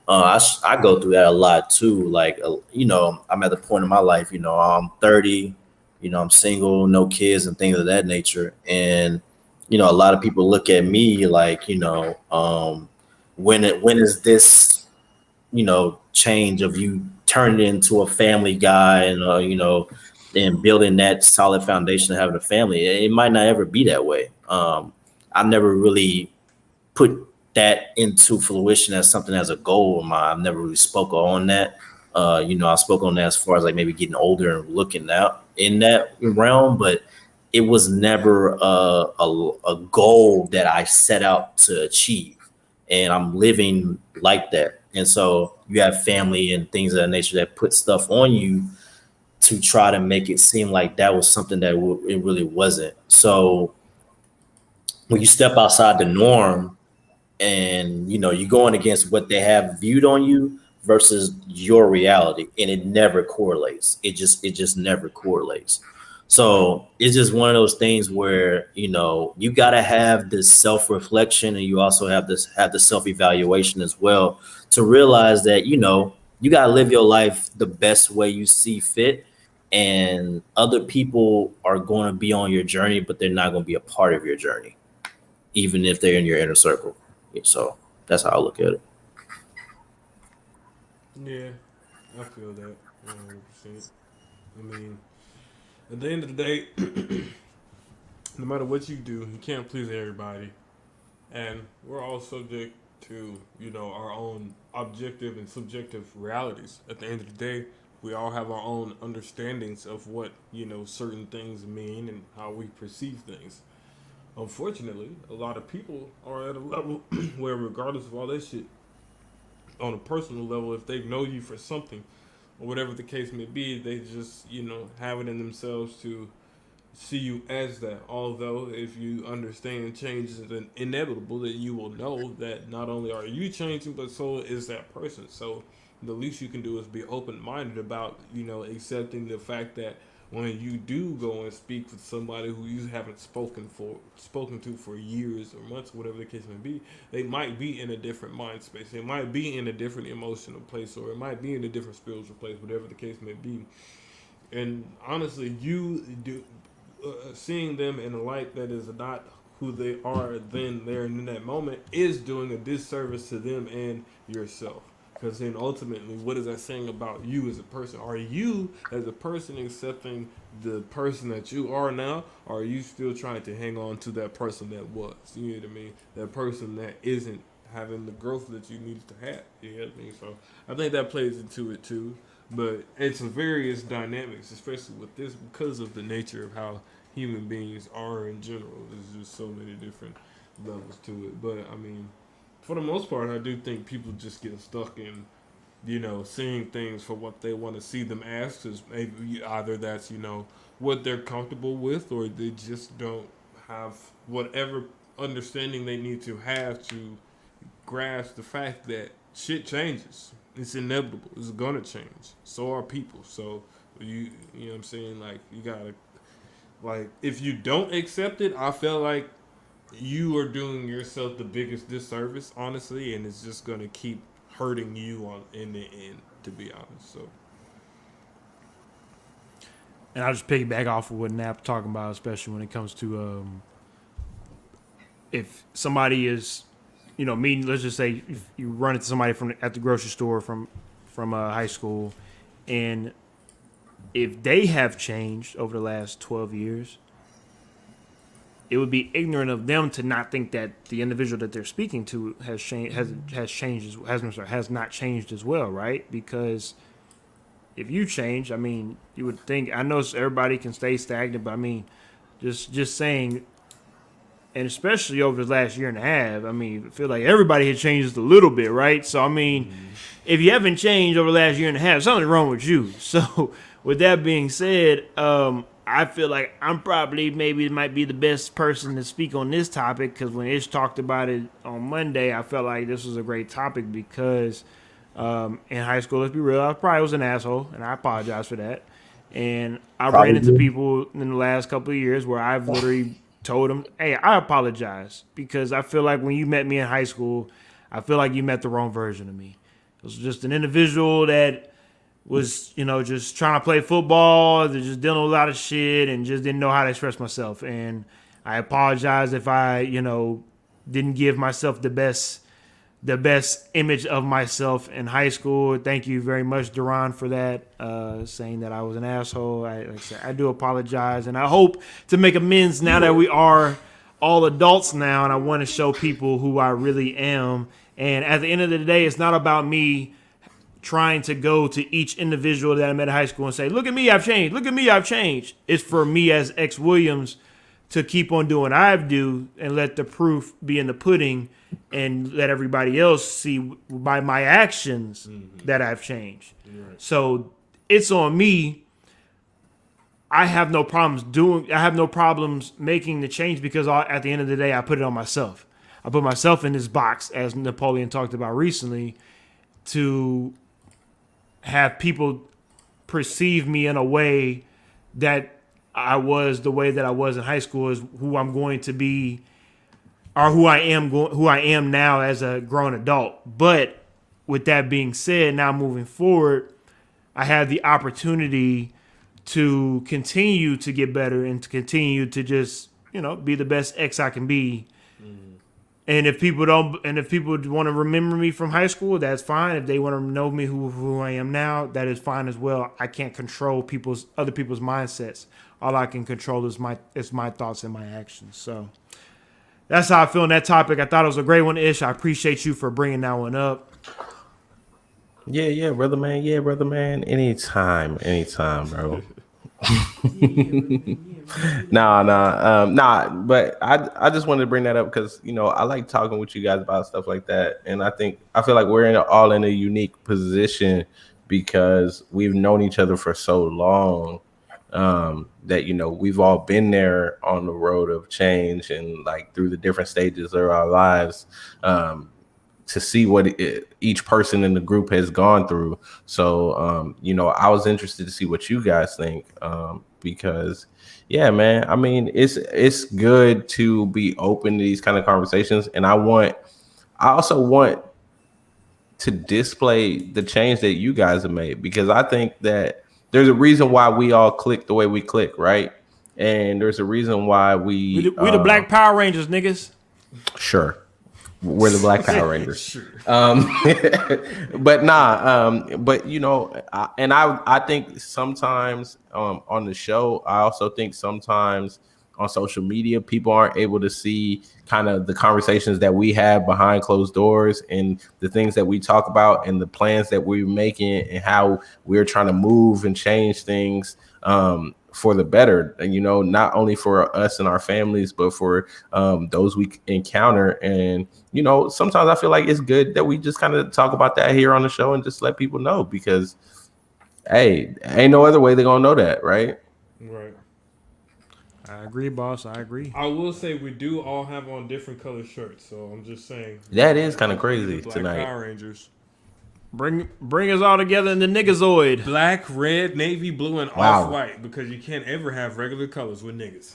I go through that a lot too. Like, I'm at the point in my life, I'm 30, I'm single, no kids and things of that nature. And, a lot of people look at me like, when is this, change of you turning into a family guy and, and building that solid foundation of having a family. It might not ever be that way. I never really put that into fruition as something as a goal of mine. I've never really spoke on that. I spoke on that as far as like maybe getting older and looking out in that realm, but it was never a goal that I set out to achieve. And I'm living like that. And so you have family and things of that nature that put stuff on you to try to make it seem like that was something that it really wasn't. So when you step outside the norm, and you're going against what they have viewed on you versus your reality, and it never correlates. It just never correlates. So it's just one of those things where you got to have this self-reflection, and you also have the self-evaluation as well, to realize that you got to live your life the best way you see fit. And other people are going to be on your journey, but they're not going to be a part of your journey, even if they're in your inner circle. So that's how I look at it. Yeah, I feel that 100%. I mean, at the end of the day, no matter what you do, you can't please everybody, and we're all subject to our own objective and subjective realities. At the end of the day, we all have our own understandings of what certain things mean and how we perceive things. Unfortunately, a lot of people are at a level where, regardless of all that shit, on a personal level, if they know you for something or whatever the case may be, they just have it in themselves to see you as that. Although, if you understand change is inevitable, that you will know that not only are you changing, but so is that person. So the least you can do is be open minded about accepting the fact that when you do go and speak with somebody who you haven't spoken to for years or months, whatever the case may be, they might be in a different mind space. They might be in a different emotional place, or it might be in a different spiritual place, whatever the case may be. And honestly, you do seeing them in a light that is not who they are then, there, and in that moment is doing a disservice to them and yourself. Because then ultimately, what is that saying about you as a person? Are you as a person accepting the person that you are now, or are you still trying to hang on to that person that was? You know what I mean? That person that isn't having the growth that you needed to have. You know what I mean? So I think that plays into it too. But it's a various dynamics, especially with this, because of the nature of how human beings are in general. There's just so many different levels to it. But I mean, for the most part, I do think people just get stuck in, seeing things for what they want to see them as. Because maybe either that's, what they're comfortable with, or they just don't have whatever understanding they need to have to grasp the fact that shit changes. It's inevitable. It's gonna change. So are people. So you know what I'm saying? Like, you gotta, like, if you don't accept it, I feel like you are doing yourself the biggest disservice, honestly, and it's just gonna keep hurting you in the end, to be honest. So, And I'll just piggyback off of what Nap's talking about, especially when it comes to if somebody is, meeting. Let's just say if you run into somebody at the grocery store from high school, and if they have changed over the last 12 years, it would be ignorant of them to not think that the individual that they're speaking to has not changed as well, right? Because if you change, I mean, you would think. I know everybody can stay stagnant, but I mean, just saying, and especially over the last year and a half, I mean, I feel like everybody has changed a little bit, right? So I mean, if you haven't changed over the last year and a half, something's wrong with you. So with that being said, I feel like I'm probably might be the best person to speak on this topic, because when Ish talked about it on Monday, I felt like this was a great topic because in high school, let's be real, I probably was an asshole, and I apologize for that. And I ran into people in the last couple of years where I've literally told them, hey, I apologize, because I feel like when you met me in high school, I feel like you met the wrong version of me. It was just an individual that was, just trying to play football, just dealing with a lot of shit, and just didn't know how to express myself. And I apologize if I, didn't give myself the best image of myself in high school. Thank you very much, Duran, for that, saying that I was an asshole. Like I said, I do apologize, and I hope to make amends now that we are all adults now, and I want to show people who I really am. And at the end of the day, it's not about me trying to go to each individual that I met in high school and say, look at me, I've changed. Look at me, I've changed. It's for me as X Williams to keep on doing what I do and let the proof be in the pudding, and let everybody else see by my actions that I've changed. Right. So it's on me. I have no problems making the change, because at the end of the day, I put it on myself. I put myself in this box, as Napoleon talked about recently, to have people perceive me in a way that I was the way that I was in high school is who I'm going to be, or who I am now as a grown adult. But with that being said, now moving forward, I have the opportunity to continue to get better and to continue to just, be the best X I can be. And if people want to remember me from high school, that's fine. If they want to know me who I am now, that is fine as well. I can't control other people's mindsets. All I can control is my thoughts and my actions. So that's how I feel on that topic. I thought it was a great one, Ish. I appreciate you for bringing that one up. Yeah, brother man. Anytime, bro. Nah. But I just wanted to bring that up because I like talking with you guys about stuff like that, and I feel like we're all in a unique position because we've known each other for so long that we've all been there on the road of change and like through the different stages of our lives. to see what each person in the group has gone through. So, you know, I was interested to see what you guys think, because, yeah, man, I mean, it's good to be open to these kind of conversations, and I also want to display the change that you guys have made, because I think that there's a reason why we all click the way we click, right? And there's a reason why we the Black Power Rangers, niggas. Sure. We're the Black Power Rangers. Sure. But but you know, I think sometimes on the show, I also think sometimes on social media, people aren't able to see kind of the conversations that we have behind closed doors and the things that we talk about and the plans that we're making and how we're trying to move and change things for the better, and you know, not only for us and our families, but for those we encounter. And you know, sometimes I feel like it's good that we just kind of talk about that here on the show and just let people know, because hey, ain't no other way they're gonna know that, right? Right. I agree, boss. I agree. I will say we do all have on different color shirts, so I'm just saying. That is kind of crazy Black tonight. Power Rangers. Bring us all together in the niggazoid. Black, red, navy, blue, and Wow. off-white, because you can't ever have regular colors with niggas.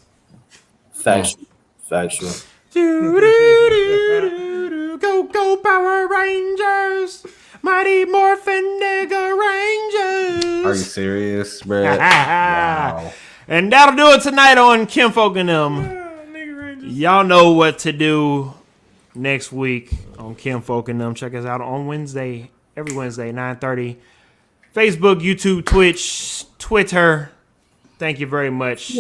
Factual. Go Power Rangers, Mighty Morphin Nigga Rangers. Are you serious, bro? Wow. And that'll do it tonight on Kinfolk and them. Y'all know what to do next week on Kinfolk and them. Check us out on Wednesday, every Wednesday, 9:30. Facebook, YouTube, Twitch, Twitter. Thank you very much.